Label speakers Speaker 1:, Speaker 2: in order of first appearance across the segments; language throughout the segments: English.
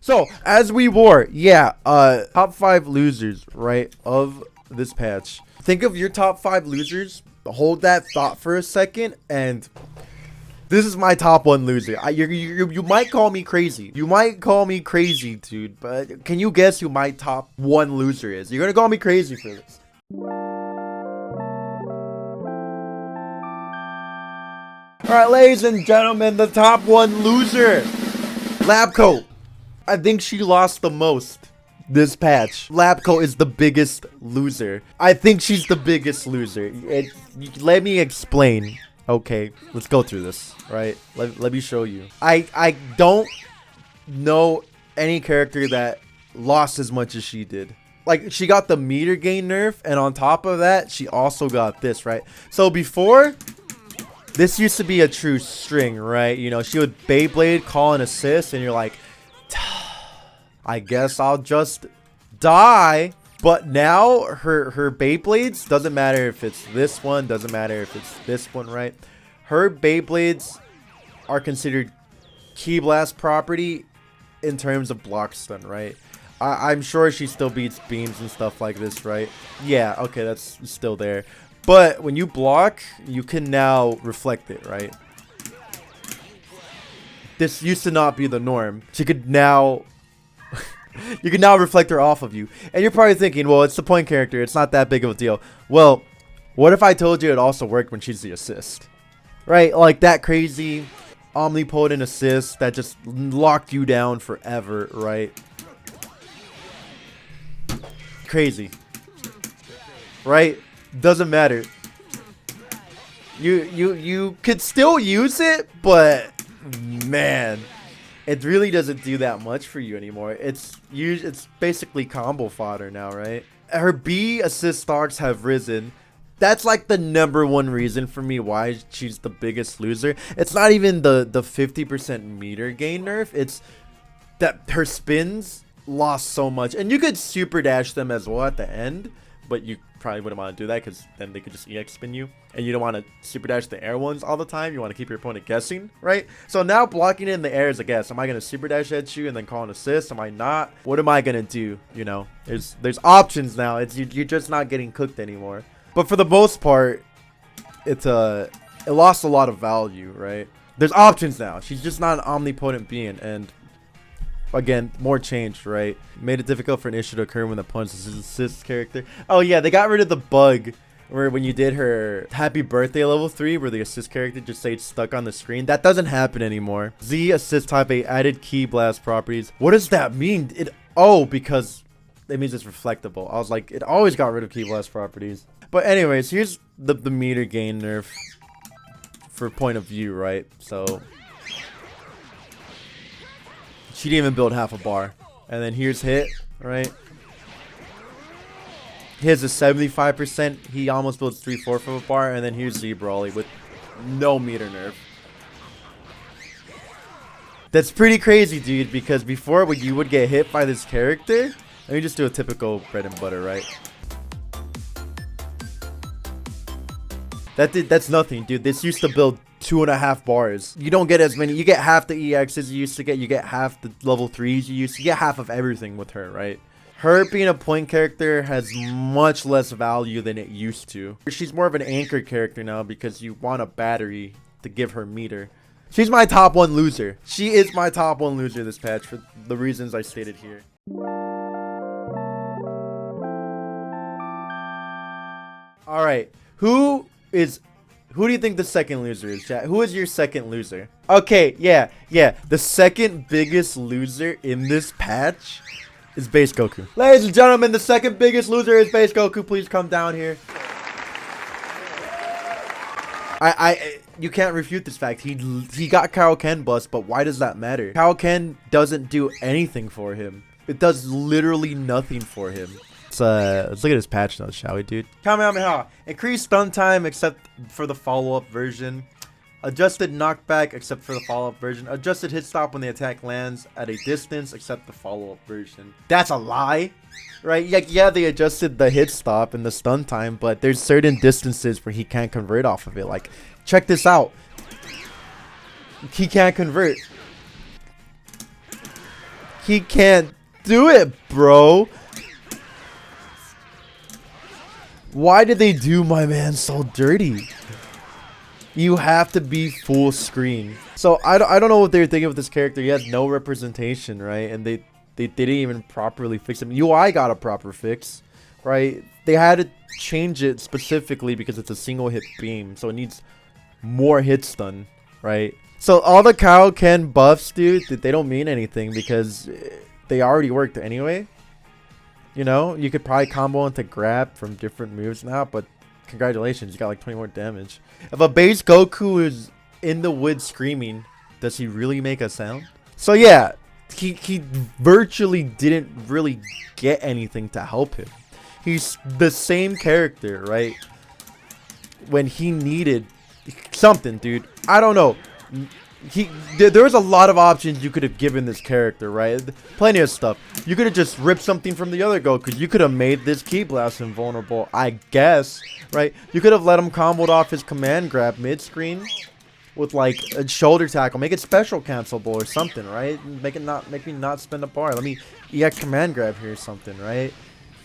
Speaker 1: So, as we were, yeah, top 5 losers, right, of this patch. Think of your top 5 losers, hold that thought for a second, and this is my top 1 loser. You might call me crazy. You might call me crazy, dude, but can you guess who my top 1 loser is? You're gonna call me crazy for this. Alright, ladies and gentlemen, the top 1 loser, Labco. I think she lost the most this patch. Labco is the biggest loser. I think she's the biggest loser. Let me explain. Okay, let's go through this, right? Let me show you. I don't know any character that lost as much as she did. Like, she got the meter gain nerf, and on top of that, she also got this, right? So before, this used to be a true string, right? You know, she would Beyblade, call an assist, and you're like, I guess I'll just die. But now her Beyblades, doesn't matter if it's this one, doesn't matter if it's this one, right? Her Beyblades are considered Ki Blast property in terms of block stun, right? I'm sure she still beats beams and stuff like this, right? Yeah, okay, that's still there. But when you block, you can now reflect it, right? This used to not be the norm. She could now you can now reflect her off of you. And you're probably thinking, well, it's the point character, it's not that big of a deal. Well, what if I told you it also worked when she's the assist? Right? Like that crazy omnipotent assist that just locked you down forever, right? Crazy. Right? Doesn't matter. You could still use it, but man, it really doesn't do that much for you anymore. It's basically combo fodder now, right? Her B assist stocks have risen. That's like the #1 reason for me why she's the biggest loser. It's not even the 50% meter gain nerf. It's that her spins lost so much. And you could super dash them as well at the end, but you probably wouldn't want to do that because then they could just EX spin you, and you don't want to super dash the air ones all the time. You want to keep your opponent guessing, right? So now blocking it in the air is a guess. Am I going to super dash at you and then call an assist? Am I not? What am I going to do? You know, there's options now. You're just not getting cooked anymore. But for the most part, it lost a lot of value, right? There's options now. She's just not an omnipotent being, and again, more changed, right? Made it difficult for an issue to occur when the opponent's assist character. Oh yeah, they got rid of the bug where when you did her happy birthday level 3 where the assist character just stayed stuck on the screen. That doesn't happen anymore. Z assist type 8 added Ki Blast properties. What does that mean? Because it means it's reflectable. I was like, it always got rid of Ki Blast properties. But anyways, here's the meter gain nerf for point of view, right? So she didn't even build half a bar. And then here's hit, right? His is 75%. He almost builds 3/4 of a bar. And then here's Z-Brawly with no meter nerf. That's pretty crazy, dude, because before when you would get hit by this character, let me just do a typical bread and butter, right? That's nothing, dude. This used to build 2.5 bars. You don't get as many. You get half the EXs you used to get. You get half the level 3s you used to get. Half of everything with her, right? Her being a point character has much less value than it used to. She's more of an anchor character now because you want a battery to give her meter. She's my top 1 loser. She is my top 1 loser this patch for the reasons I stated here. All right, who do you think the second loser is, chat? Who is your second loser? Okay, yeah. The second biggest loser in this patch is base Goku. Ladies and gentlemen, the second biggest loser is base Goku. Please come down here. You can't refute this fact. He got Kaioken bust, but why does that matter? Kaioken doesn't do anything for him. It does literally nothing for him. Let's look at his patch notes, shall we, dude? Kamehameha. Increased stun time except for the follow-up version. Adjusted knockback except for the follow-up version. Adjusted hit stop when the attack lands at a distance except the follow-up version. That's a lie, right? Yeah, they adjusted the hit stop and the stun time, but there's certain distances where he can't convert off of it. Like, check this out. He can't convert. He can't do it, bro. Why did they do my man so dirty? You have to be full screen. So I don't know what they were thinking with this character. He has no representation, right? And they didn't even properly fix him. UI got a proper fix, right? They had to change it specifically because it's a single hit beam, so it needs more hits done, right? So all the Kaioken buffs, dude, they don't mean anything because they already worked anyway. You know, you could probably combo into grab from different moves now, but congratulations, you got like 20 more damage. If a base Goku is in the woods screaming, does he really make a sound? So yeah, he virtually didn't really get anything to help him. He's the same character, right? When he needed something, dude. I don't know. There was a lot of options you could have given this character, right? Plenty of stuff. You could have just ripped something from the other Goku. You could have made this Ki Blast invulnerable, I guess, right? You could have let him comboed off his command grab mid-screen with like a shoulder tackle. Make it special cancelable or something, right? Make me not spend a bar. Let me EX command grab here or something, right?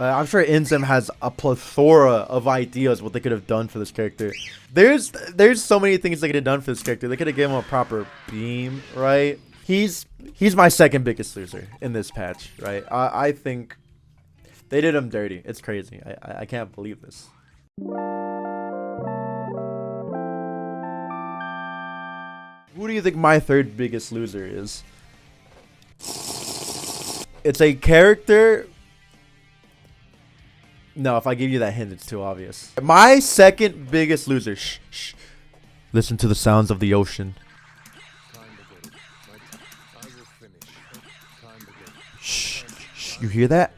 Speaker 1: I'm sure Inzem has a plethora of ideas what they could have done for this character. There's so many things they could have done for this character. They could have given him a proper beam, right? He's my second biggest loser in this patch, right? I think they did him dirty. It's crazy. I can't believe this. Who do you think my third biggest loser is? It's a character. No, if I give you that hint, it's too obvious. My second biggest loser. Shh, shh. Listen to the sounds of the ocean. Shh, shh. You hear that?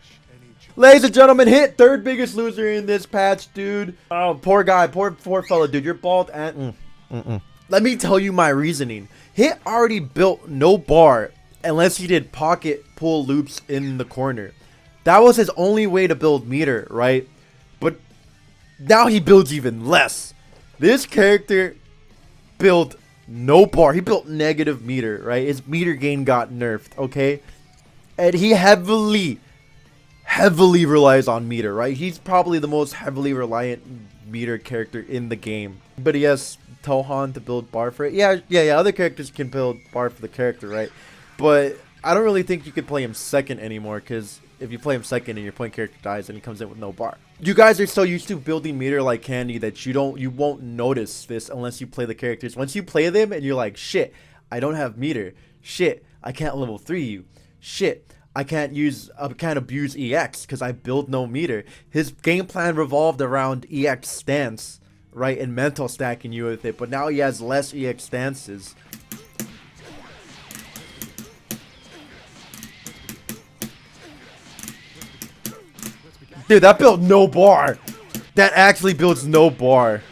Speaker 1: Ladies and gentlemen, hit third biggest loser in this patch, dude. Oh, poor guy, poor fella, dude. You're bald and Let me tell you my reasoning. Hit already built no bar unless he did pocket pull loops in the corner. That was his only way to build meter, right? But now he builds even less. This character built no bar. He built negative meter, right? His meter gain got nerfed, okay? And he heavily relies on meter, right? He's probably the most heavily reliant meter character in the game. But he has Tohan to build bar for it. Yeah, other characters can build bar for the character, right? But I don't really think you could play him second anymore, because if you play him second and your point character dies and he comes in with no bar. You guys are so used to building meter like candy that you won't notice this unless you play the characters. Once you play them and you're like, shit, I don't have meter. Shit, I can't level 3 you. Shit, I can't abuse EX because I build no meter. His game plan revolved around EX stance, right? And mental stacking you with it. But now he has less EX stances. Dude, that built no bar. That actually builds no bar.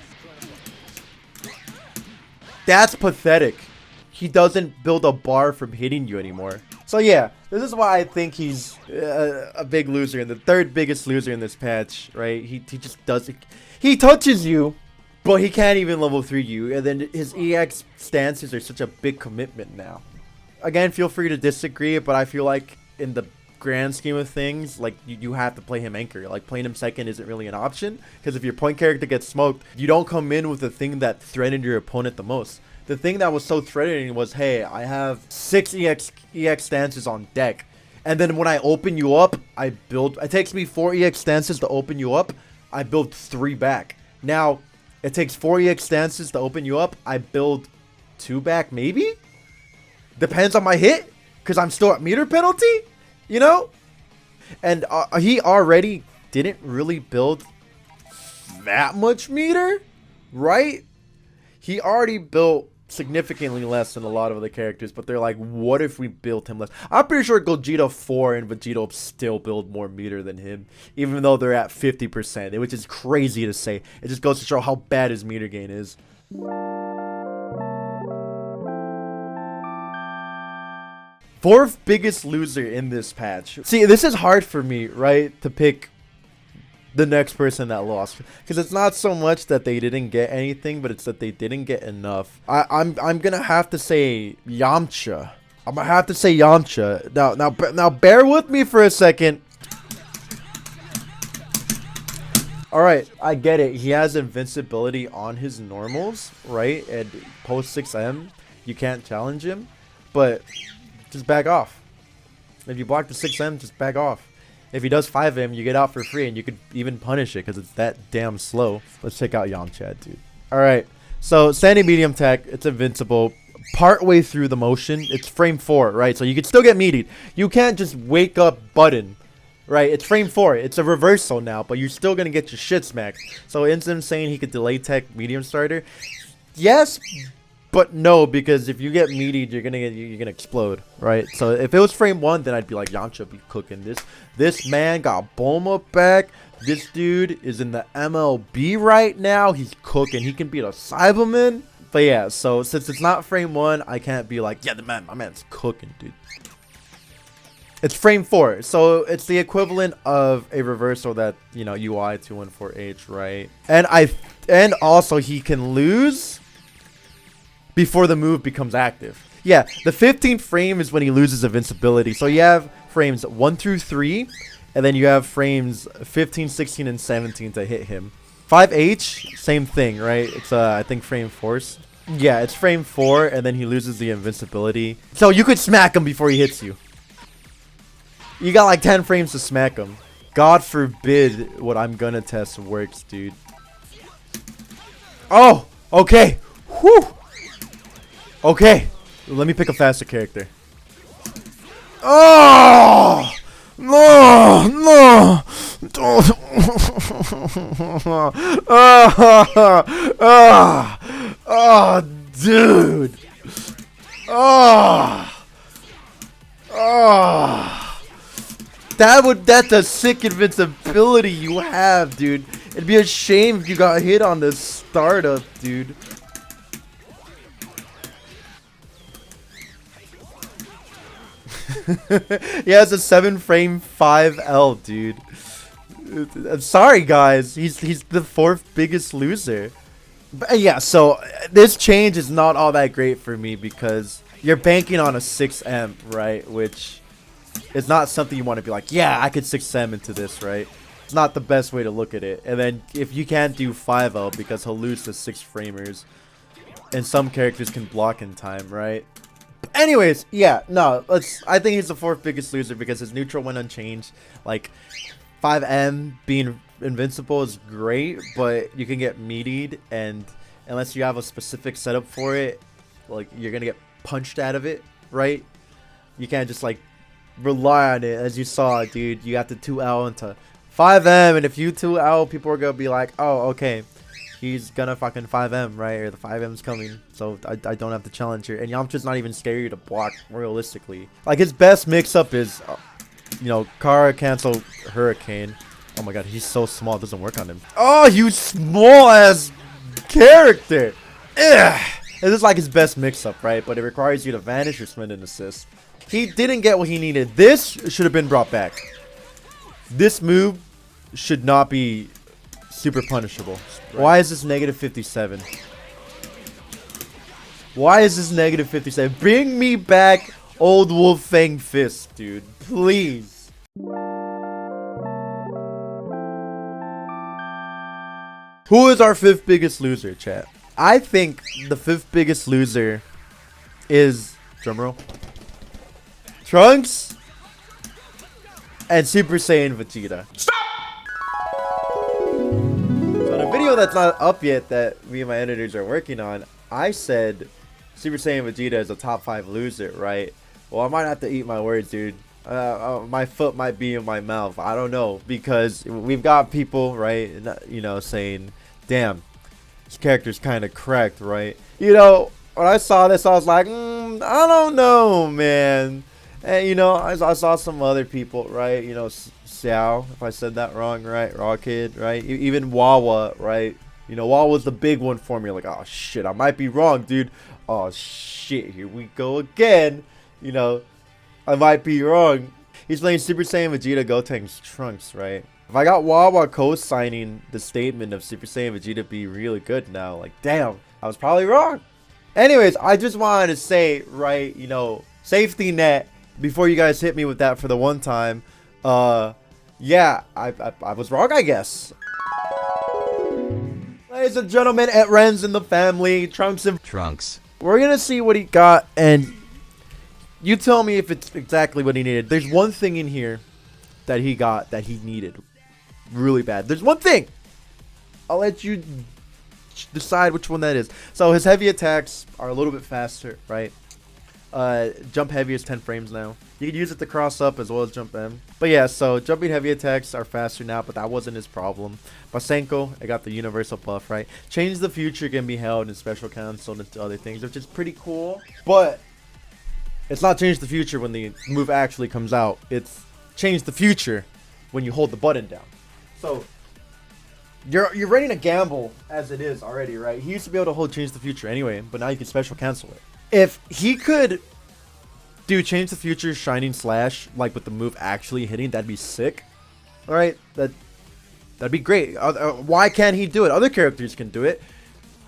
Speaker 1: That's pathetic. He doesn't build a bar from hitting you anymore. So yeah, this is why I think he's a big loser and the third biggest loser in this patch, right? He just doesn't. He touches you, but he can't even level 3 you. And then his EX stances are such a big commitment now. Again, feel free to disagree, but I feel like in the grand scheme of things, like you have to play him anchor. Like playing him second isn't really an option, because if your point character gets smoked, you don't come in with the thing that threatened your opponent the most. The thing that was so threatening was, hey, I have 6 EX stances on deck, and then when I open you up, it takes me 4 EX stances to open you up, I build 3 back. Now it takes 4 EX stances to open you up, I build 2 back, maybe, depends on my hit, because I'm still at meter penalty. You know? And he already didn't really build that much meter, right? He already built significantly less than a lot of other characters, but they're like, what if we built him less? I'm pretty sure Gogeta 4 and Vegeta still build more meter than him, even though they're at 50%, which is crazy to say. It just goes to show how bad his meter gain is. Fourth biggest loser in this patch. See, this is hard for me, right, to pick the next person that lost, because it's not so much that they didn't get anything, but it's that they didn't get enough. I'm gonna have to say Yamcha. I'm gonna have to say Yamcha. Now, bear with me for a second. All right, I get it. He has invincibility on his normals, right? And post 6M, you can't challenge him, but just back off. If you block the 6M, just back off. If he does 5M, you get out for free, and you could even punish it because it's that damn slow. Let's check out Yamcha, dude. All right, so standing medium tech, it's invincible. Partway through the motion, it's frame 4, right? So you can still get meated. You can't just wake up button. Right, it's frame 4. It's a reversal now, but you're still gonna get your shit smacked. So Instant saying he could delay tech medium starter. Yes, but no, because if you get meaty, you're gonna explode, right? So if it was frame 1, then I'd be like, Yamcha be cooking this. This man got Bulma back. This dude is in the MLB right now. He's cooking. He can beat a Cyberman. But yeah, so since it's not frame 1, I can't be like, yeah, my man's cooking, dude. It's frame 4, so it's the equivalent of a reversal that, you know, UI 214H, right? And also he can lose before the move becomes active. Yeah, the 15th frame is when he loses invincibility. So you have frames 1 through 3, and then you have frames 15, 16, and 17 to hit him. 5H, same thing, right? It's I think frame 4. Yeah, it's frame 4, and then he loses the invincibility. So you could smack him before he hits you. You got like 10 frames to smack him. God forbid what I'm gonna test works, dude. Oh, okay. Whew. Okay. Let me pick a faster character. Oh! No! No! Oh, dude. Oh. Oh. That's a sick invincibility you have, dude. It'd be a shame if you got hit on the startup, dude. Yeah, it's a 7 frame 5L, dude. I'm sorry, guys. He's the 4th biggest loser. But yeah, so this change is not all that great for me because you're banking on a 6M, right? Which it's not something you want to be like, yeah, I could 6M into this, right? It's not the best way to look at it. And then if you can't do 5L because he'll lose to 6 framers, and some characters can block in time, right? Anyways, yeah, no, I think he's the 4th biggest loser because his neutral went unchanged. Like 5M being invincible is great, but you can get meatied, and unless you have a specific setup for it, like you're gonna get punched out of it, right? You can't just like rely on it. As you saw, dude, you got the 2L into 5M, and if you 2L, people are gonna be like, oh, okay, he's gonna fucking 5M, right? Or the 5M's coming, so I don't have to challenge here. And Yamcha's not even scary to block realistically. Like his best mix-up is, you know, Kara cancel Hurricane. Oh my god, he's so small, it doesn't work on him. Oh, you small ass character. Ugh. This is like his best mix-up, right? But it requires you to vanish or spend an assist. He didn't get what he needed. This should have been brought back. This move should not be super punishable. Right. Why is this negative 57? Why is this negative 57? Bring me back old Wolf Fang Fist, dude. Please. Who is our 5th biggest loser, chat? I think the 5th biggest loser is, drumroll, Trunks and Super Saiyan Vegeta. Stop! So in a video that's not up yet that me and my editors are working on, I said Super Saiyan Vegeta is a top 5 loser, right? Well, I might have to eat my words, dude. My foot might be in my mouth. I don't know, because we've got people, right, you know, saying, damn, this character's kind of cracked, right? You know, when I saw this, I was like, I don't know, man. And, you know, I saw some other people, right? You know, Xiao, if I said that wrong, right? Raw Kid, right? Even Wawa, right? You know, Wawa's the big one for me. Like, oh, shit, I might be wrong, dude. Oh, shit, here we go again. You know, I might be wrong. He's playing Super Saiyan Vegeta Gotenks Trunks, right? If I got Wawa co-signing the statement of Super Saiyan Vegeta be really good now, like, damn, I was probably wrong. Anyways, I just wanted to say, right, you know, safety net before you guys hit me with that for the one time. Yeah, I was wrong, I guess. Ladies and gentlemen, it runs in the family. Trunks. We're gonna see what he got, and you tell me if it's exactly what he needed. There's one thing in here that he got that he needed really bad. There's one thing. I'll let you decide which one that is. So his heavy attacks are a little bit faster, right? Jump heavy is 10 frames now. You can use it to cross up as well as jump M. But yeah, so jumping heavy attacks are faster now, but that wasn't his problem. Basenko, I got the universal buff, right? Change the future can be held in special cancel into other things, which is pretty cool. But it's not change the future when the move actually comes out. It's change the future when you hold the button down. So you're ready to gamble as it is already, right? He used to be able to hold change the future anyway, but now you can special cancel it. If he could do change the future shining slash like with the move actually hitting, that'd be sick. All right, that'd be great. Why can't he do it? Other characters can do it.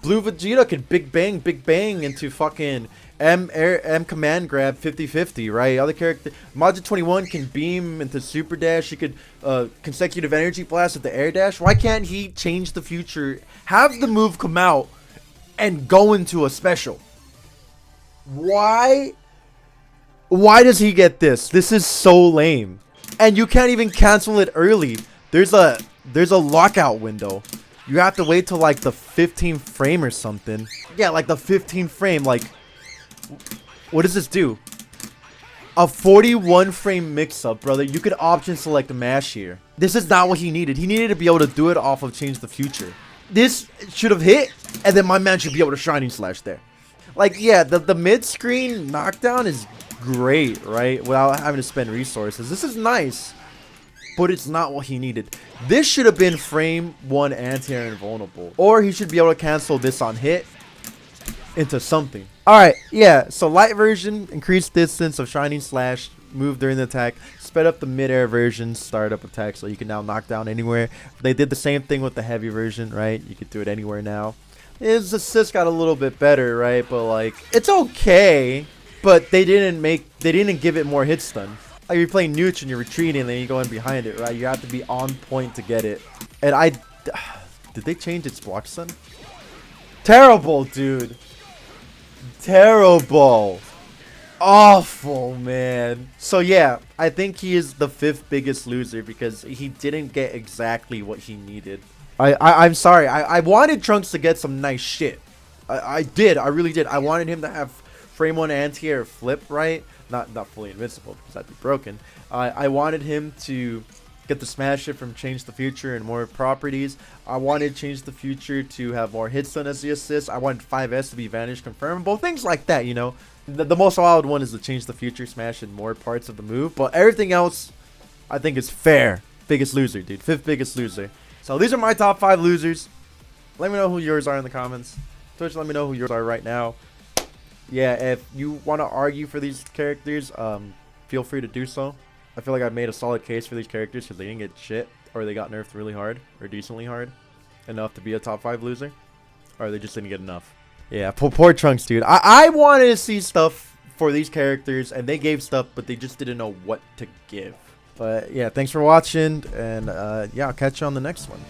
Speaker 1: Blue Vegeta could big bang into fucking M command grab 50-50, right? Other character Majin 21 can beam into super dash. He could consecutive energy blast with the air dash. Why can't he change the future, have the move come out and go into a special? Why does he get this? This is so lame. And you can't even cancel it early. There's a lockout window. You have to wait till like the 15th frame or something. Yeah, like the 15th frame. Like, what does this do? A 41 frame mix up, brother. You could option select mash here. This is not what he needed. He needed to be able to do it off of change the future. This should have hit, and then my man should be able to shining slash there. Like, yeah, the mid-screen knockdown is great, right? Without having to spend resources. This is nice, but it's not what he needed. This should have been frame 1 anti-air invulnerable. Or he should be able to cancel this on hit into something. Alright, yeah, so light version, increased distance of shining slash, move during the attack, sped up the mid-air version, startup attack, so you can now knock down anywhere. They did the same thing with the heavy version, right? You could do it anywhere now. His assist got a little bit better, right? But like, it's okay. But they didn't give it more hit stun. Like, you're playing Nooch and you're retreating and then you go in behind it, right? You have to be on point to get it. And did they change its block stun? Terrible, dude. Terrible. Awful, man. So yeah, I think he is the 5th biggest loser because he didn't get exactly what he needed. I'm sorry. I wanted Trunks to get some nice shit. I did. I really did. I wanted him to have frame 1 anti-air flip, right? Not fully invincible because that'd be broken. I wanted him to get the smash it from change the future and more properties. I wanted change the future to have more hit stun as the assist. I wanted 5S to be vanish confirmable. Things like that, you know. The most wild one is the change the future smash in more parts of the move. But everything else, I think is fair. Biggest loser, dude. 5th biggest loser. So these are my top 5 losers. Let me know who yours are in the comments. Twitch, let me know who yours are right now. Yeah, if you want to argue for these characters, feel free to do so. I feel like I've made a solid case for these characters because they didn't get shit, or they got nerfed really hard, or decently hard, enough to be a top 5 loser, or they just didn't get enough. Yeah, poor Trunks, dude. I wanted to see stuff for these characters, and they gave stuff, but they just didn't know what to give. But yeah, thanks for watching, and yeah, I'll catch you on the next one.